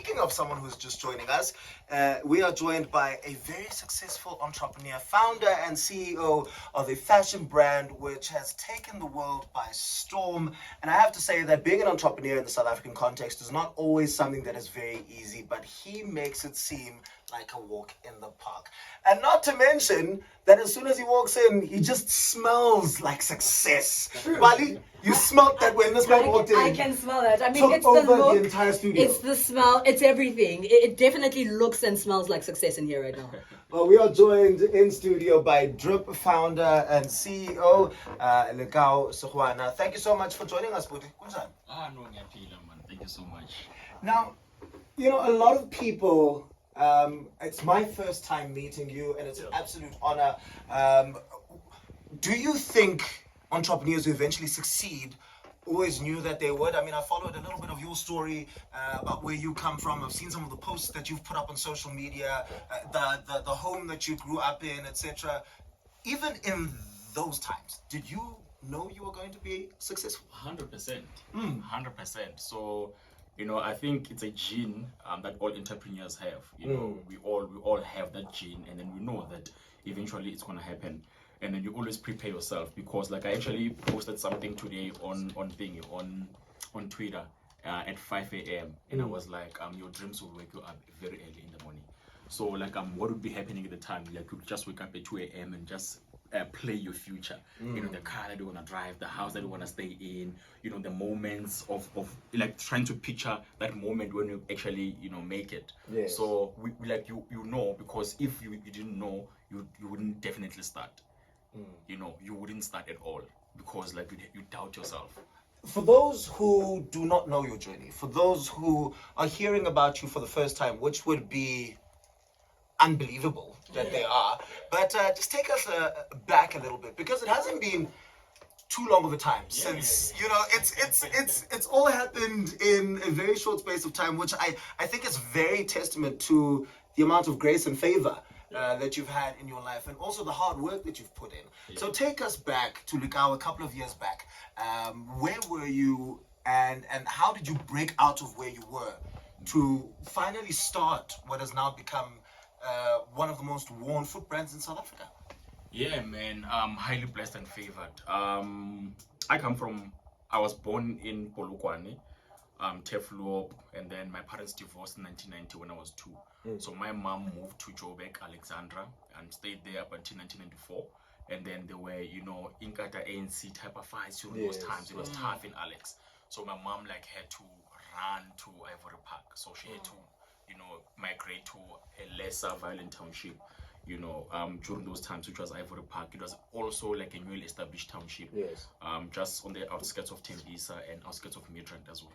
speaking of someone who's just joining us, we are joined by a very successful entrepreneur, founder and CEO of a fashion brand which has taken the world by storm. And I have to say that being an entrepreneur in the South African context is not always something that is very easy, but he makes it seem like a walk in the park. And not to mention that as soon as he walks in, he just smells like success. Bali, you smelled that when this man walked in. I can smell that. I mean, Took it's the over look, the entire studio. it's the smell, it's everything. It definitely looks and smells like success in here right now. Well, we are joined in studio by Drip founder and CEO, Lekau Seohana. Thank you so much for joining us, Buti. No, man. Thank you so much. Now, you know, a lot of people, it's my first time meeting you, and it's an absolute honor. Do you think entrepreneurs who eventually succeed always knew that they would? I mean, I followed a little bit of your story about where you come from. I've seen some of the posts that you've put up on social media, the home that you grew up in, etc. Even in those times, did you know you were going to be successful? 100%. 100%. So, you know, I think it's a gene that all entrepreneurs have. You know, we all have that gene, and then we know that eventually it's going to happen. And then you always prepare yourself, because like I actually posted something today on Twitter at 5 a.m. and I was like, your dreams will wake you up very early in the morning. So like what would be happening at the time? Like you just wake up at 2 a.m. and just play your future. You know, the car that you want to drive, the house that you want to stay in, you know, the moments of like trying to picture that moment when you actually, you know, make it. Yes. So we like you know, because if you didn't know, you wouldn't definitely start. You know, you wouldn't start at all, because like you doubt yourself. For those who do not know your journey, for those who are hearing about you for the first time, which would be unbelievable that they are, but just take us back a little bit, because it hasn't been too long of a time since you know it's all happened in a very short space of time, which I think is very testament to the amount of grace and favor that you've had in your life, and also the hard work that you've put in. So take us back to Lekau a couple of years back. Where were you, and how did you break out of where you were to finally start what has now become one of the most worn foot brands in South Africa? Yeah, man, I'm highly blessed and favored. I was born in Polokwane, Tefluop, and then my parents divorced in 1990 when I was 2. So my mom moved to Joburg, Alexandra, and stayed there up until 1994. And then there were, you know, Inkatha ANC type of fights during those times. It was tough in Alex. So my mom like had to run to Ivory Park. So she had to, you know, migrate to a lesser violent township, you know, during those times, which was Ivory Park. It was also like a newly established township, just on the outskirts of Tembisa and outskirts of Midrand as well.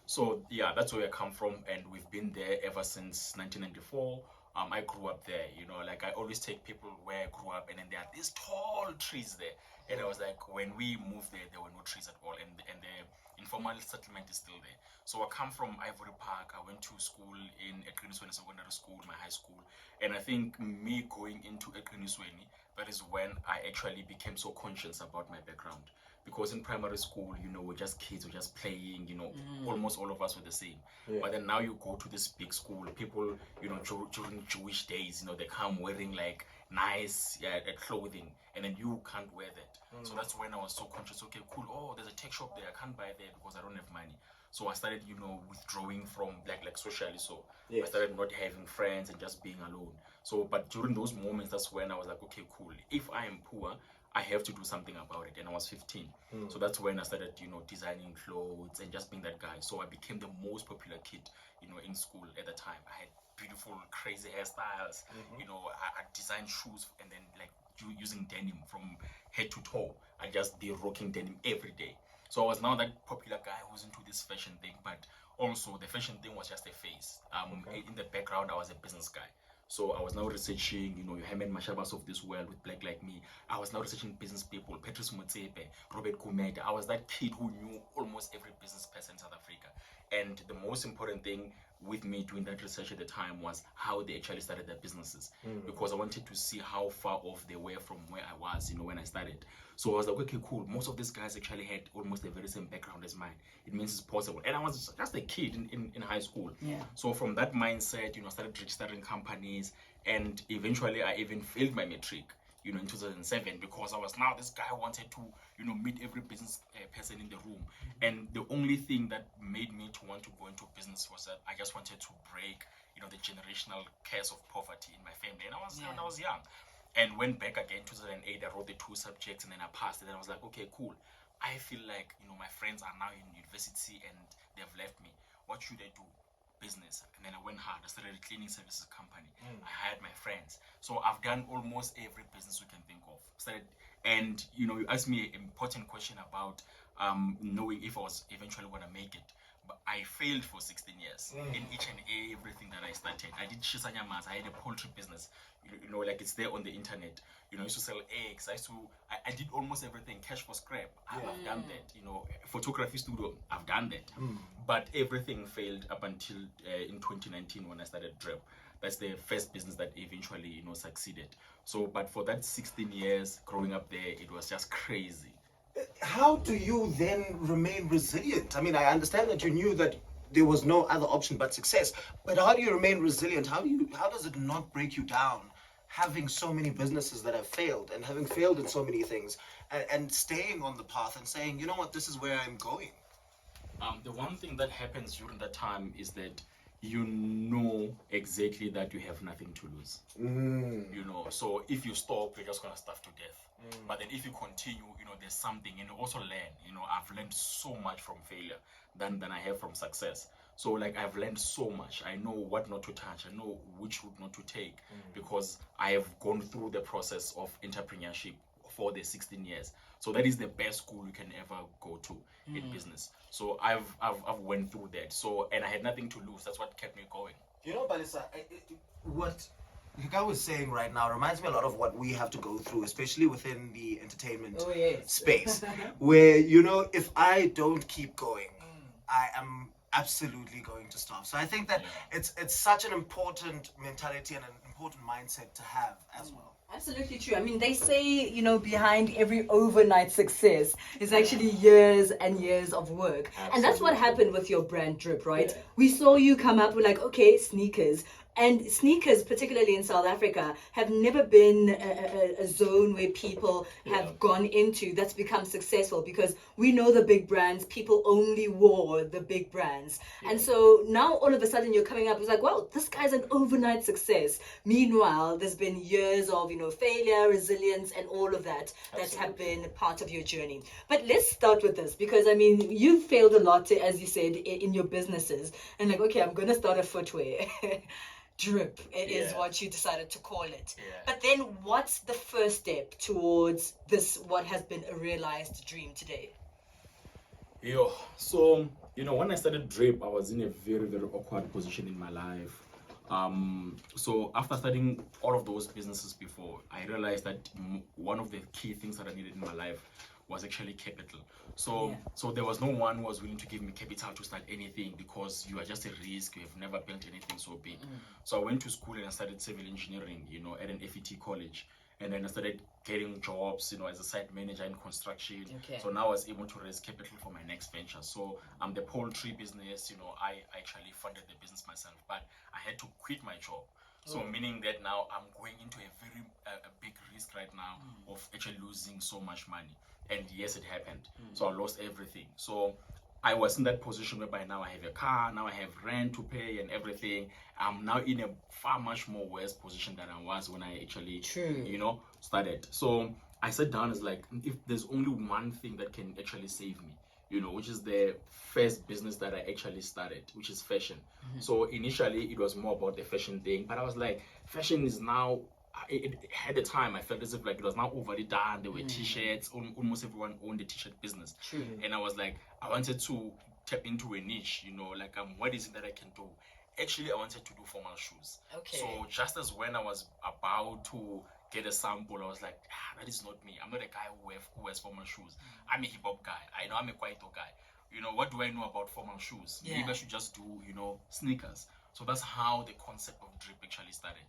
So yeah, that's where I come from, and we've been there ever since 1994. I grew up there, you know, like I always take people where I grew up, and then there are these tall trees there. And I was like, when we moved there were no trees at all, and the informal settlement is still there. So I come from Ivory Park. I went to school in Ekrinisweni Secondary School, my high school, and I think me going into Ekrinisweni, that is when I actually became so conscious about my background. Because in primary school, you know, we're just kids, we're just playing, you know, almost all of us were the same. But then now you go to this big school, people, you know, during Jewish days, you know, they come wearing like nice clothing, and then you can't wear that. So that's when I was so conscious. Okay, cool. Oh, there's a tech shop there. I can't buy there because I don't have money. So I started, you know, withdrawing from like socially. So I started not having friends and just being alone. So, but during those moments, that's when I was like, okay, cool. If I am poor, I have to do something about it. And I was 15. So that's when I started, you know, designing clothes and just being that guy. So I became the most popular kid, you know, in school at the time. I had beautiful, crazy hairstyles. You know, I designed shoes, and then like using denim from head to toe. I just be rocking denim every day. So I was now that popular guy who's into this fashion thing, but also the fashion thing was just a phase. In the background, I was a business guy. So I was now researching, you know, your Herman Mashabas of this world with Black Like Me. I was now researching business people, Patrice Motsepe, Robert Kumete. I was that kid who knew almost every business person in South Africa. And the most important thing, with me doing that research at the time was how they actually started their businesses, because I wanted to see how far off they were from where I was, when I started. So I was like, okay, cool. Most of these guys actually had almost the very same background as mine. It means it's possible. And I was just a kid in high school. Yeah. So from that mindset, I started registering companies, and eventually I even failed my matric, in 2007, because I was now this guy who wanted to, meet every business person in the room. And the only thing that made me to want to go into business was that I just wanted to break, the generational curse of poverty in my family. And when I was young. And went back again 2008, I wrote the 2 subjects and then I passed. And then I was like, okay, cool. I feel like, my friends are now in university and they've left me. What should I do? Business. And then I went hard. I started a cleaning services company. I hired my friends. So I've done almost every business you can think of. And you asked me an important question about knowing if I was eventually going to make it. But I failed for 16 years in each and everything that I started. I did Shisanyamas. I had a poultry business. Like it's there on the internet. I used to sell eggs. I did almost everything. Cash for scrap. I've done that. Photography studio. I've done that. But everything failed up until in 2019 when I started Drip. That's the first business that eventually succeeded. So, but for that 16 years growing up there, it was just crazy. How do you then remain resilient? I mean, I understand that you knew that there was no other option but success, but how do you remain resilient? How does it not break you down, having so many businesses that have failed and having failed in so many things, and staying on the path and saying, you know what, this is where I'm going? The one thing that happens during that time is that you know exactly that you have nothing to lose. So if you stop, you're just gonna starve to death. But then if you continue, there's something, and you also learn. I've learned so much from failure than I have from success. So like I've learned so much. I know what not to touch. I know which route not to take, because I have gone through the process of entrepreneurship for the 16 years. So that is the best school you can ever go to in business. So I've went through that. So, and I had nothing to lose. That's what kept me going. Palesa, what Lekau was saying right now reminds me a lot of what we have to go through, especially within the entertainment space, where, if I don't keep going, I am absolutely going to stop. So I think that it's such an important mentality and an important mindset to have as well. Absolutely true. I mean, they say, behind every overnight success is actually years and years of work. Absolutely. And that's what happened with your brand Drip, right? Yeah. We saw you come up with like, okay, sneakers. And sneakers, particularly in South Africa, have never been a zone where people have gone into that's become successful, because we know the big brands, people only wore the big brands. Yeah. And so now all of a sudden you're coming up, it's like, wow, this guy's an overnight success. Meanwhile, there's been years of, failure, resilience, and all of that have been part of your journey. But let's start with this, because I mean, you've failed a lot, as you said, in your businesses. And like, okay, I'm going to start a footwear. Drip is what you decided to call it. Yeah. But then what's the first step towards this, what has been a realized dream today? So, when I started Drip, I was in a very, very awkward position in my life. So after starting all of those businesses before, I realized that one of the key things that I needed in my life was actually capital. So there was no one who was willing to give me capital to start anything, because you are just a risk. You have never built anything so big. So I went to school and I studied civil engineering, at an FET college. And then I started getting jobs, as a site manager in construction. Okay. So now I was able to raise capital for my next venture. So the poultry business, I actually funded the business myself, but I had to quit my job. So meaning that now I'm going into a very big risk right now of actually losing so much money. And yes, it happened. So I lost everything. So I was in that position whereby now I have a car, now I have rent to pay and everything. I'm now in a far much more worse position than I was when I actually, started. So I sat down as like, if there's only one thing that can actually save me, which is the first business that I actually started, which is fashion. So initially it was more about the fashion thing, but I was like, fashion is now, it had a time I felt as if like it was now overly done. There were t-shirts, almost everyone owned a t-shirt business. And I was like, I wanted to tap into a niche, like what is it that I can do? Actually, I wanted to do formal shoes. Okay. So just as when I was about to get a sample, I was like, that is not me. I'm not a guy who wears formal shoes. I'm a hip hop guy. I know I'm a Kwaito guy. what do I know about formal shoes? Yeah. Maybe I should just do, sneakers. So that's how the concept of drip actually started.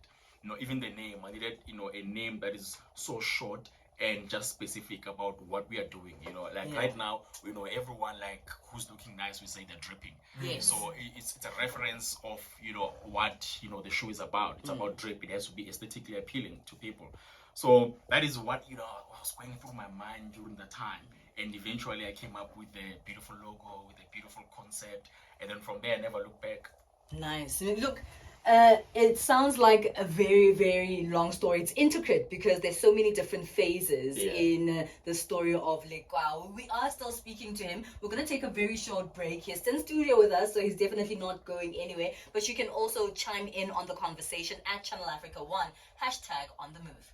Even the name, I needed, a name that is so short and just specific about what we are doing. Yeah. Right now, everyone like who's looking nice, we say they're dripping. Yes. So it's a reference of, what, the shoe is about. It's about drip. It has to be aesthetically appealing to people. So that is what, was going through my mind during the time. And eventually I came up with a beautiful logo, with a beautiful concept. And then from there, I never looked back. Nice. Look, it sounds like a very, very long story. It's intricate because there's so many different phases in the story of Lekau. We are still speaking to him. We're going to take a very short break. He's in studio with us, so he's definitely not going anywhere. But you can also chime in on the conversation at Channel Africa 1, #on the move.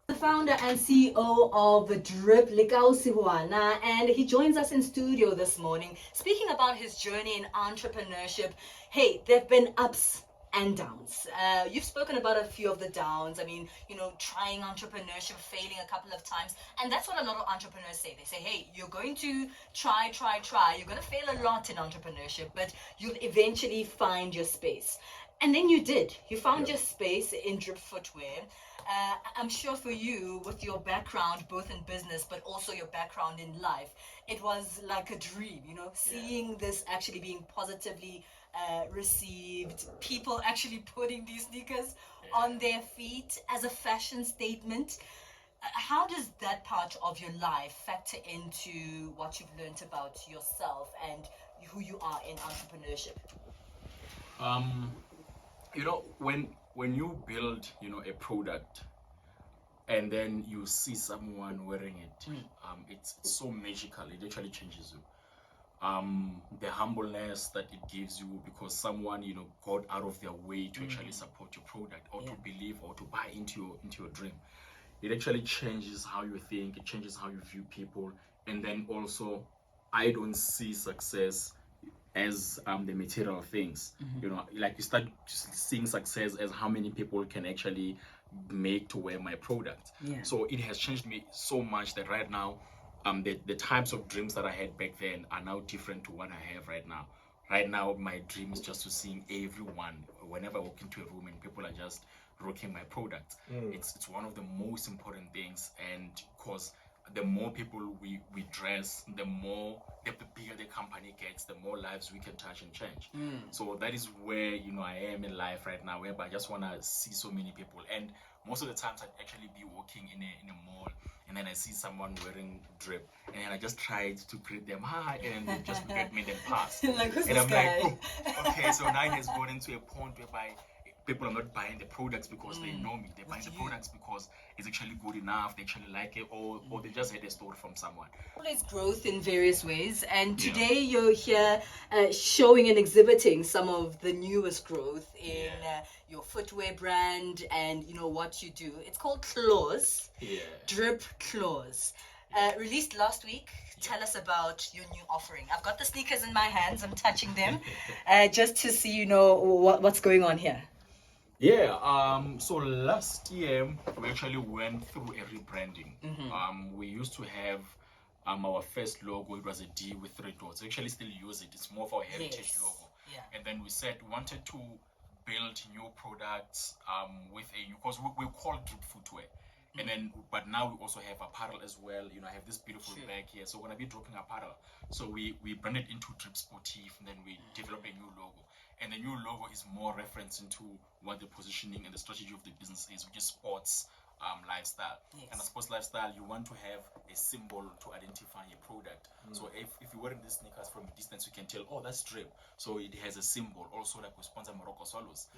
The founder and CEO of Drip, Lekau Seohana, and he joins us in studio this morning speaking about his journey in entrepreneurship. Hey, there have been ups and downs. You've spoken about a few of the downs. I mean, trying entrepreneurship, failing a couple of times. And that's what a lot of entrepreneurs say. They say, hey, you're going to try. You're going to fail a lot in entrepreneurship, but you'll eventually find your space. And then you did. You found your space in Drip Footwear. I'm sure for you, with your background, both in business, but also your background in life, it was like a dream, seeing this actually being positively received, people actually putting these sneakers on their feet as a fashion statement. How does that part of your life factor into what you've learned about yourself and who you are in entrepreneurship? When you build, a product and then you see someone wearing it, it's so magical. It actually changes you. The humbleness that it gives you because someone, got out of their way to actually support your product or to believe or to buy into your dream. It actually changes how you think. It changes how you view people. And then also, I don't see success as the material things. Like you start seeing success as how many people can actually make to wear my product. So it has changed me so much that right now the types of dreams that I had back then are now different to what I have right now. Right now my dream is just to see everyone whenever I walk into a room and people are just rocking my product. It's one of the most important things, and because the more people we dress, the bigger the company gets, the more lives we can touch and change. So that is where I am in life right now, where I just want to see so many people. And most of the times I'd actually be walking in a mall, and then I see someone wearing Drip, and then I just tried to greet them, hi, and then they just look at me and then pass. Like, who's and this I'm guy? like, oh, okay, so now it has gone into a point whereby people are not buying the products because they know me. They're buying the products because it's actually good enough, they actually like it, or they just heard a story from someone. Always growth in various ways, and today you're here showing and exhibiting some of the newest growth in your footwear brand and what you do. It's called Claws, Drip Claws, released last week. Tell us about your new offering. I've got the sneakers in my hands, I'm touching them just to see what's going on here. So last year we actually went through a rebranding. We used to have our first logo. It was a D with 3 dots. We actually still use it. It's more of our heritage logo. And then we said we wanted to build new products because we call Drip Footwear. And then, but now we also have apparel as well. I have this beautiful bag here. So we're gonna be dropping apparel. So we branded into Drip Sportif, and then we developed a new logo. And the new logo is more reference into what the positioning and the strategy of the business is, which is sports lifestyle. And a sports lifestyle, you want to have a symbol to identify your product. So if you're wearing these sneakers from a distance, you can tell, oh, that's Drip. So it has a symbol. Also, like we sponsor Morocco Swallows,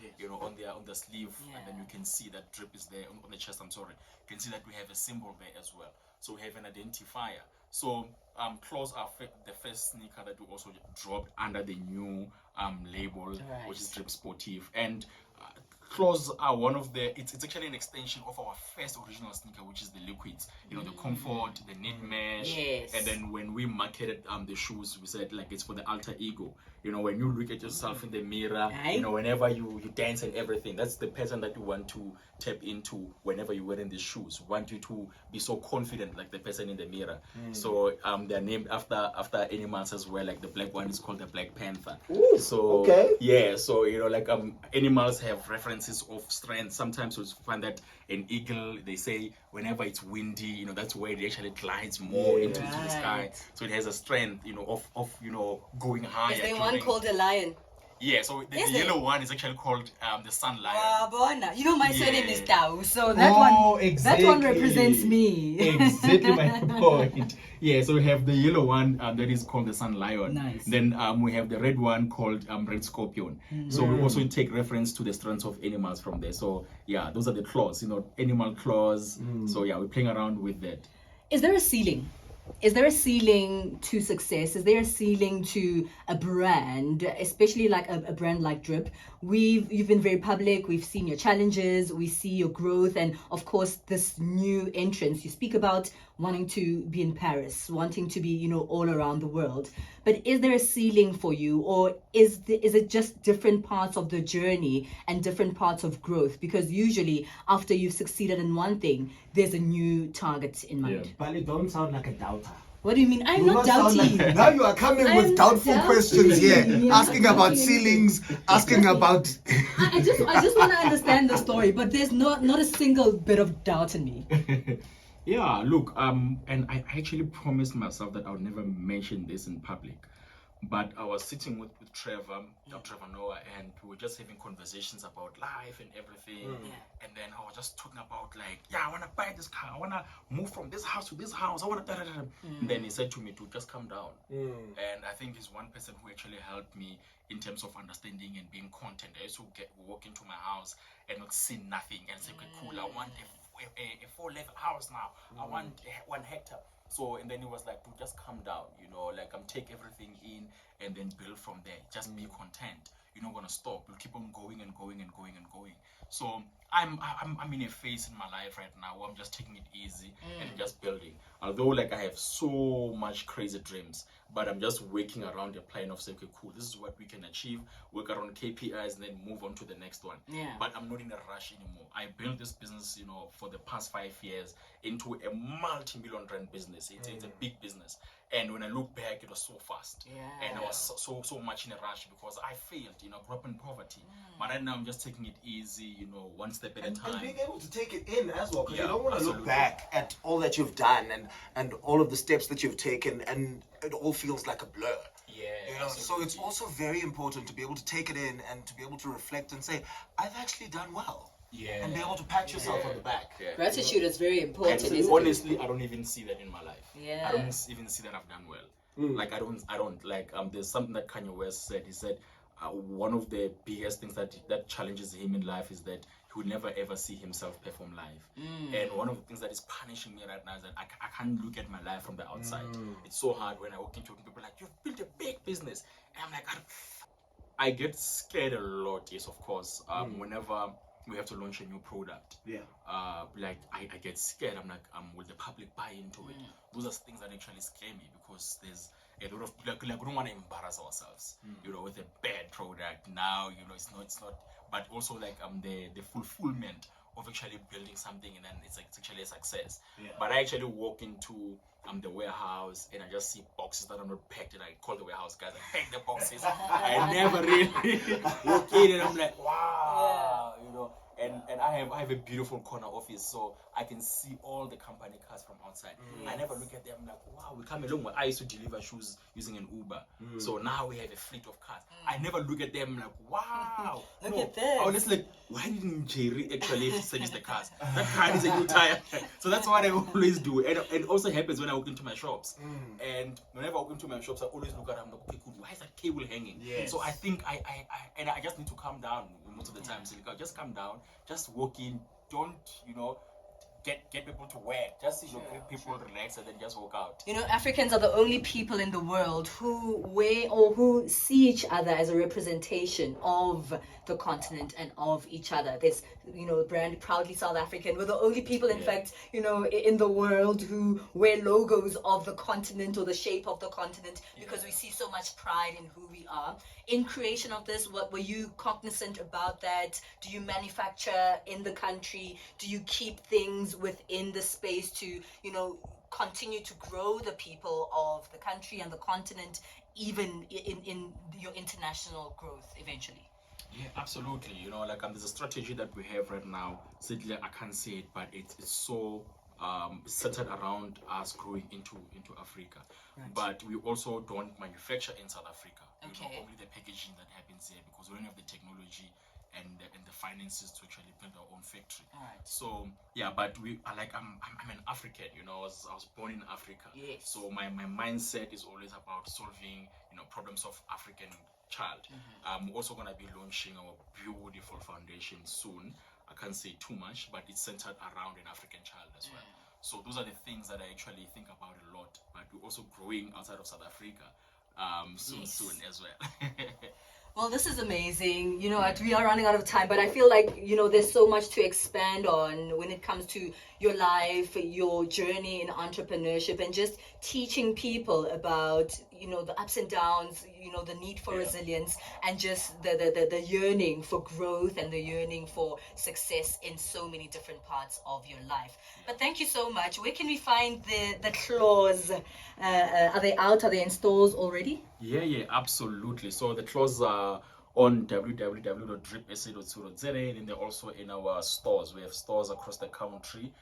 on the sleeve, and then you can see that Drip is there on the chest. I'm sorry, you can see that we have a symbol there as well. So we have an identifier. So Claws are the first sneaker that we also dropped under the new label, which is Drip Sportif. And claws are one of the, it's actually an extension of our first original sneaker, which is the liquids. You know, the comfort, the knit mesh. Yes. And then when we marketed the shoes, we said like it's for the alter ego. You know, when you look at yourself in the mirror, you know, whenever you dance and everything, that's the pattern that you want to tap into whenever you're wearing these shoes. We want you to be so confident like the person in the mirror. So they're named after animals as well. Like the black one is called the Black Panther. Ooh, so okay. yeah, so you know, like animals have references of strength. Sometimes you find that an eagle, they say whenever it's windy, you know, that's where it actually glides more into the sky. So it has a strength, you know, of you know, going higher. Is there one called a lion? Yeah, so the yellow one is actually called the sun lion. Bona. You know, my surname is Tau, so that exactly. that one represents me. Exactly my point. Yeah, so we have the yellow one that is called the sun lion. Nice. Then we have the red one called red scorpion. So we also take reference to the strengths of animals from there. So yeah, those are the claws, you know, animal claws. So yeah, we're playing around with that. Is there a ceiling? Is there a ceiling to success? Is there a ceiling to a brand, especially like a brand like Drip? You've been very public. We've seen your challenges. We see your growth, and of course, this new entrance. You speak about wanting to be in Paris, wanting to be, you know, all around the world. But is there a ceiling for you, or is it just different parts of the journey and different parts of growth? Because usually, after you've succeeded in one thing, there's a new target in mind. Bali, don't sound like a doubter. What do you mean? I'm not doubting. Now you are coming with doubtful questions here, asking about ceilings, asking about. I just want to understand the story, but there's not a single bit of doubt in me. Yeah, look, and I actually promised myself that I would never mention this in public. But I was sitting with Trevor Noah, and we were just having conversations about life and everything. And then I was just talking about like, yeah, I want to buy this car. I want to move from this house to this house. I want to And then he said to me to just calm down. And I think he's one person who actually helped me in terms of understanding and being content. I used to walk into my house and not see nothing and say, okay, cool, I want a 4-level house now. I want 1 hectare. So, and then he was like, dude, just calm down, you know, like take everything in and then build from there. Just be content. You're not gonna stop. You'll keep on going and going and going and going. So I'm in a phase in my life right now where I'm just taking it easy and just building. Although like I have so much crazy dreams, but I'm just working around the plan of saying, okay, cool, this is what we can achieve, work around KPIs and then move on to the next one. But I'm not in a rush anymore. I built this business, you know, for the past 5 years into a multi-million rand business. It's a big business. And when I look back, it was so fast. And I was so much in a rush because I failed, you know, grew up in poverty. But right now I'm just taking it easy, you know, one step at a time. And being able to take it in as well, because you don't want to look back at all that you've done and all of the steps that you've taken, and it all feels like a blur. You know, so it's also very important to be able to take it in and to be able to reflect and say, I've actually done well. And be able to pat yourself on the back. Gratitude is very important. And honestly, I don't even see that in my life. Yeah. I don't even see that I've done well. Like I don't like there's something that Kanye West said. He said one of the biggest things that challenges him in life is that he will never ever see himself perform live. And one of the things that is punishing me right now is that I can't look at my life from the outside. It's so hard when I walk into people like, you've built a big business, and I'm like, I get scared a lot. Yes, of course. Whenever we have to launch a new product, like I get scared. I'm like, will the public buy into it? Those are things that actually scare me because there's a lot of like we don't want to embarrass ourselves, you know, with a bad product. Now, you know, it's not, but also like the fulfillment of actually building something and then it's actually a success. But I actually walk into the warehouse and I just see boxes that are not packed and I call the warehouse guys and pack the boxes. I never really walk in and I'm like, wow, you know. And I have a beautiful corner office, so I can see all the company cars from outside. I never look at them like, wow, we come along. I used to deliver shoes using an Uber, so now we have a fleet of cars. I never look at them like, wow. Look at this. I was just like, why didn't Jerry actually service the cars? That car is a new tire. So that's what I always do. And it also happens when I walk into my shops. And whenever I walk into my shops, I always look at them like, okay, cool, why is that cable hanging? So I think I just need to calm down most of the time. So like, just calm down, just walk in, don't, you know, get people to wear. Just people relax and then just walk out. You know, Africans are the only people in the world who wear or who see each other as a representation of the continent and of each other. There's, you know, brand proudly South African. We're the only people, in fact, you know, in the world who wear logos of the continent or the shape of the continent because we see so much pride in who we are. In creation of this, what were you cognizant about that? Do you manufacture in the country? Do you keep things within the space to, you know, continue to grow the people of the country and the continent, even in your international growth eventually? Yeah, absolutely. You know, like there's a strategy that we have right now. Sadly, I can't say it, but it's so centered around us growing into Africa. Right. But we also don't manufacture in South Africa. You know, Okay. only the packaging that happens here because we don't have the technology and the finances to actually build our own factory. All right. So yeah, but we are like I'm an African. You know, I was born in Africa. Yes. So my mindset is always about solving, you know, problems of African child. We're also going to be launching our beautiful foundation soon. I can't say too much, but it's centered around an African child as well. So those are the things that I actually think about a lot. But we're also growing outside of South Africa soon as well. Well, this is amazing. You know what? We are running out of time, but I feel like, you know, there's so much to expand on when it comes to your life, your journey in entrepreneurship, and just teaching people about, you know, the ups and downs, you know, the need for resilience, and just the yearning for growth and the yearning for success in so many different parts of your life. But thank you so much. Where can we find the claws? Are they out? Are they in stores already? Yeah, absolutely. So the clothes are on www.dripsa.co.za, and they're also in our stores. We have stores across the country.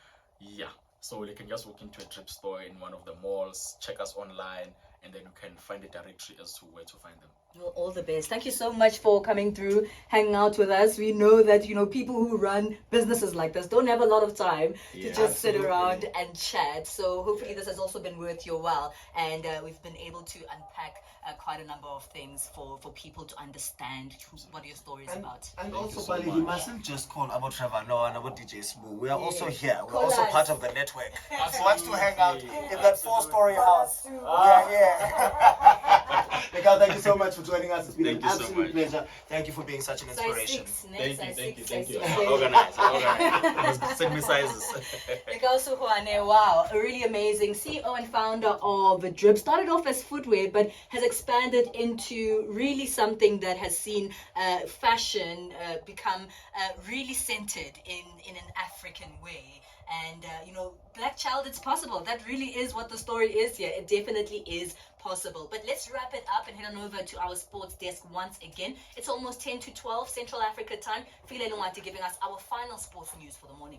Yeah, so you can just walk into a drip store in one of the malls, check us online, and then you can find a directory as to where to find them. Well, all the best. Thank you so much for coming through, hanging out with us. We know that, you know, people who run businesses like this don't have a lot of time to just sit around and chat. So hopefully this has also been worth your while. And we've been able to unpack quite a number of things for people to understand what your story is about. And also, so Bali, much. you mustn't just call about Trevor Noah and about DJ Smooth. We are also here. We're Call also us. part of the network. Who wants to hang out in that 4-story house? We are here. Lekau, thank you so much for joining us. It's been an Thank you so absolute much. pleasure. Thank you for being such an inspiration. Thank you. Organize. Send me sizes. Lekau Seohana, wow, a really amazing CEO and founder of Drip. Started off as footwear, but has expanded into really something that has seen fashion become really centered in an African way. And, you know, Black child, it's possible. That really is what the story is here. It definitely is possible. But let's wrap it up and head on over to our sports desk once again. It's almost 10 to 12 Central Africa time. File Lungwati giving us our final sports news for the morning.